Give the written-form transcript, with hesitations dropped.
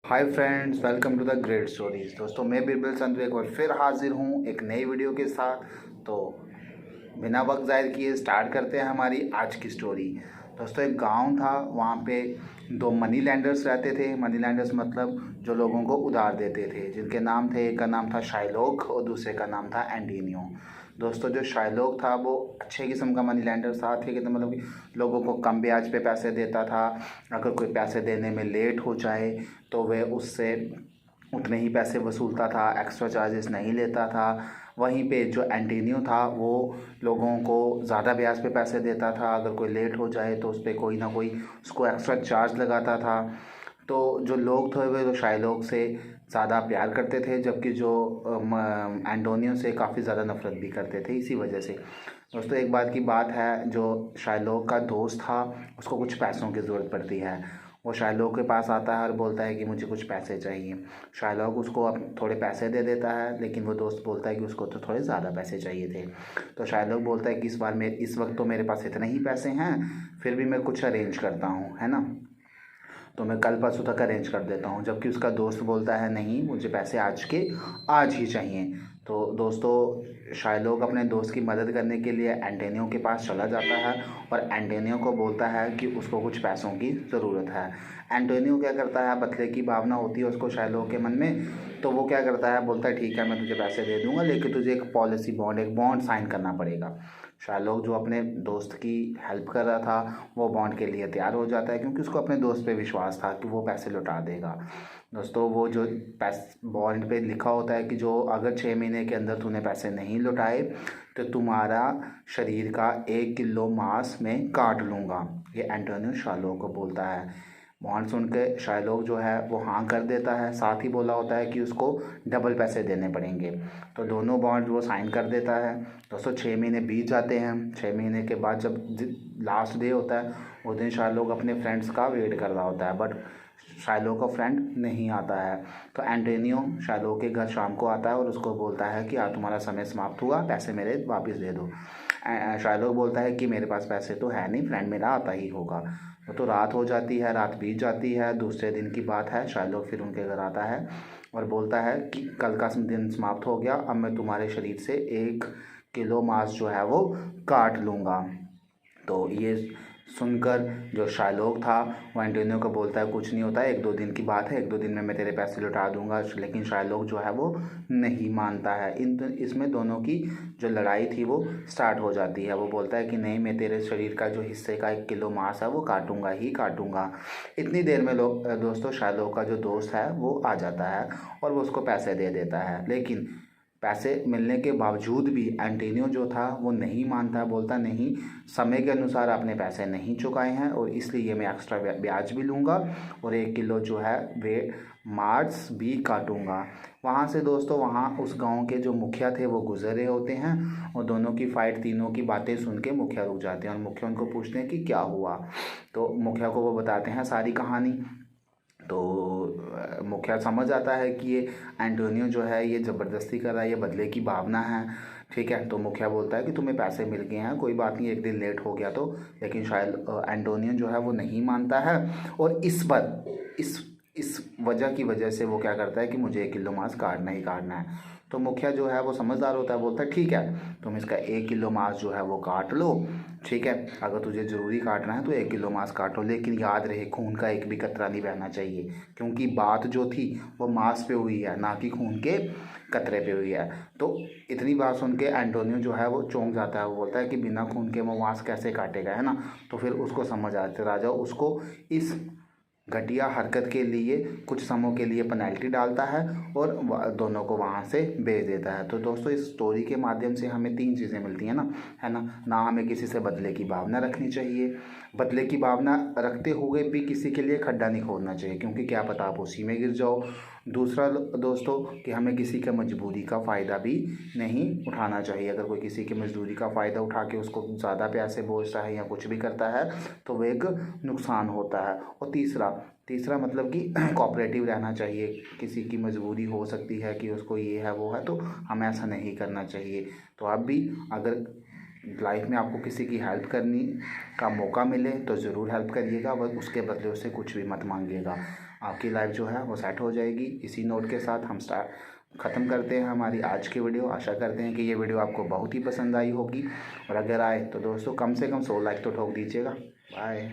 Hi friends, welcome to the great stories. दोस्तों, मैं बिरबल संधू एक बार फिर हाजिर हूँ एक नई वीडियो के साथ। तो बिना वक्त ज़ाहिर किए स्टार्ट करते हैं हमारी आज की स्टोरी। दोस्तों, एक गांव था, वहाँ पे दो मनी लैंडर्स रहते थे। मनी लैंडर्स मतलब जो लोगों को उधार देते थे, जिनके नाम थे, एक का नाम था शाइलोक और दूसरे का नाम था एंटीनियो। दोस्तों, जो शाइलोक था वो अच्छे किस्म का मनी लैंडर था। ठीक है, तो मतलब कि लोगों को कम ब्याज पे पैसे देता था। अगर कोई पैसे देने में लेट हो जाए तो वह उससे उतने ही पैसे वसूलता था, एक्स्ट्रा चार्जेस नहीं लेता था। वहीं पे जो एंटीनियो था वो लोगों को ज़्यादा ब्याज पे पैसे देता था। अगर कोई लेट हो जाए तो उस पर कोई ना कोई उसको एक्स्ट्रा चार्ज लगाता था। तो जो लोग थे वे तो शाइलोक से ज़्यादा प्यार करते थे, जबकि जो एंटोनियो से काफ़ी ज़्यादा नफरत भी करते थे इसी वजह से। दोस्तों, एक बात की बात है, जो शाइलोक का दोस्त था उसको कुछ पैसों की ज़रूरत पड़ती है। वो शाइलोक के पास आता है और बोलता है कि मुझे कुछ पैसे चाहिए। शाइलोक उसको अब थोड़े पैसे दे देता है, लेकिन वो दोस्त बोलता है कि उसको तो थोड़े ज़्यादा पैसे चाहिए थे। तो शाइलोक बोलता है कि इस वक्त तो मेरे पास इतने ही पैसे हैं, फिर भी मैं कुछ अरेंज करता हूँ, है ना। तो मैं कल परसों तक अरेंज कर देता हूँ। जबकि उसका दोस्त बोलता है नहीं, मुझे पैसे आज के आज ही चाहिए। तो दोस्तों, शाइलोक अपने दोस्त की मदद करने के लिए एंटोनियो के पास चला जाता है और एंटोनियो को बोलता है कि उसको कुछ पैसों की ज़रूरत है। एंटोनियो क्या करता है, बदले की भावना होती है उसको शाइलोक के मन में। तो वो क्या करता है, बोलता है ठीक है, मैं तुझे पैसे दे दूँगा, लेकिन तुझे एक पॉलिसी बॉन्ड, एक बॉन्ड साइन करना पड़ेगा। शाइलोक जो अपने दोस्त की हेल्प कर रहा था वो बॉन्ड के लिए तैयार हो जाता है, क्योंकि उसको अपने दोस्त पे विश्वास था कि वो पैसे लौटा देगा। दोस्तों, वो जो बॉन्ड पे लिखा होता है कि जो अगर 6 महीने के अंदर तूने पैसे नहीं लौटाए तो तुम्हारा शरीर का 1 किलो मांस में काट लूँगा, ये एंटोनियो शाइलोक को बोलता है। बॉन्ड सुन के शाइलोक जो है वो हाँ कर देता है। साथ ही बोला होता है कि उसको डबल पैसे देने पड़ेंगे। तो दोनों बॉन्ड वो साइन कर देता है। दोस्तों, 6 महीने बीत जाते हैं। 6 महीने के बाद जब लास्ट डे होता है, उस दिन शाइलोक अपने फ्रेंड्स का वेट कर रहा होता है, बट शाइलोक का फ्रेंड नहीं आता है। तो एंटोनियो शाइलोक के घर शाम को आता है और उसको बोलता है कि तुम्हारा समय समाप्त हुआ, पैसे मेरे वापस दे दो। शाइलोक बोलता है कि मेरे पास पैसे तो है नहीं, फ्रेंड मेरा आता ही होगा। तो रात हो जाती है, रात बीत जाती है। दूसरे दिन की बात है, शाइलोक फिर उनके घर आता है और बोलता है कि कल का दिन समाप्त हो गया, अब मैं तुम्हारे शरीर से 1 किलो मांस जो है वो काट लूँगा। तो ये सुनकर जो शाइलोक था वो एंटोनियो को बोलता है कुछ नहीं होता है, 1-2 दिन की बात है, 1-2 दिन में मैं तेरे पैसे लौटा दूंगा। लेकिन शाइलोक जो है वो नहीं मानता है। इसमें दोनों की जो लड़ाई थी वो स्टार्ट हो जाती है। वो बोलता है कि नहीं, मैं तेरे शरीर का जो हिस्से का 1 किलो मांस है वो काटूंगा ही काटूंगा। इतनी देर में दोस्तों, शाइलोक का जो दोस्त है वो आ जाता है और वो उसको पैसे दे देता है। लेकिन पैसे मिलने के बावजूद भी एंटोनियो जो था वो नहीं मानता। बोलता नहीं, समय के अनुसार आपने पैसे नहीं चुकाए हैं और इसलिए मैं एक्स्ट्रा ब्याज भी लूँगा और 1 किलो जो है वे मांस भी काटूंगा। वहाँ से दोस्तों, वहाँ उस गांव के जो मुखिया थे वो गुजर रहे होते हैं और दोनों की फाइट, तीनों की बातें सुन के मुखिया रुक जाते हैं और मुखिया उनको पूछते हैं कि क्या हुआ। तो मुखिया को वो बताते हैं सारी कहानी। तो मुखिया समझ आता है कि ये एंटोनियो जो है ये ज़बरदस्ती कर रहा है, ये बदले की भावना है। ठीक है, तो मुखिया बोलता है कि तुम्हें पैसे मिल गए हैं, कोई बात नहीं, एक दिन लेट हो गया तो। लेकिन शायद एंटोनियो जो है वो नहीं मानता है और इस वजह की वजह से वो क्या करता है कि मुझे 1 किलो मांस काटना ही काटना है। तो मुखिया जो है वो समझदार होता है, बोलता है ठीक है, तुम इसका 1 किलो मांस जो है वो काट लो। ठीक है, अगर तुझे ज़रूरी काटना है तो 1 किलो मांस काटो, लेकिन याद रहे खून का एक भी कतरा नहीं बहना चाहिए, क्योंकि बात जो थी वो मांस पे हुई है, ना कि खून के कतरे पे हुई है। तो इतनी बात सुन के एंटोनियो जो है वो चौंक जाता है। वो बोलता है कि बिना खून के वो मांस कैसे काटेगा, है ना। तो फिर उसको समझ आती है, राजा उसको इस घटिया हरकत के लिए कुछ समय के लिए पेनल्टी डालता है और दोनों को वहाँ से भेज देता है। तो दोस्तों, इस स्टोरी के माध्यम से हमें 3 चीज़ें मिलती हैं ना, है ना हमें किसी से बदले की भावना रखनी चाहिए, बदले की भावना रखते हुए भी किसी के लिए खड्डा नहीं खोदना चाहिए, क्योंकि क्या पता आप उसी में गिर जाओ। दूसरा दोस्तों, कि हमें किसी का मजबूरी का फ़ायदा भी नहीं उठाना चाहिए। अगर कोई किसी की मजदूरी का फ़ायदा उठा के उसको ज़्यादा पैसे बोझता है या कुछ भी करता है तो वह एक नुकसान होता है। और तीसरा मतलब कि कोऑपरेटिव रहना चाहिए। किसी की मजबूरी हो सकती है कि उसको ये है वो है, तो हमें ऐसा नहीं करना चाहिए। तो आप भी अगर लाइफ में आपको किसी की हेल्प करनी का मौका मिले तो ज़रूर हेल्प करिएगा, बस उसके बदले उससे कुछ भी मत मांगिएगा। आपकी लाइफ जो है वो सेट हो जाएगी। इसी नोट के साथ हम ख़त्म करते हैं हमारी आज की वीडियो। आशा करते हैं कि ये वीडियो आपको बहुत ही पसंद आई होगी, और अगर आए तो दोस्तों कम से कम 100 लाइक तो ठोक दीजिएगा। बाय।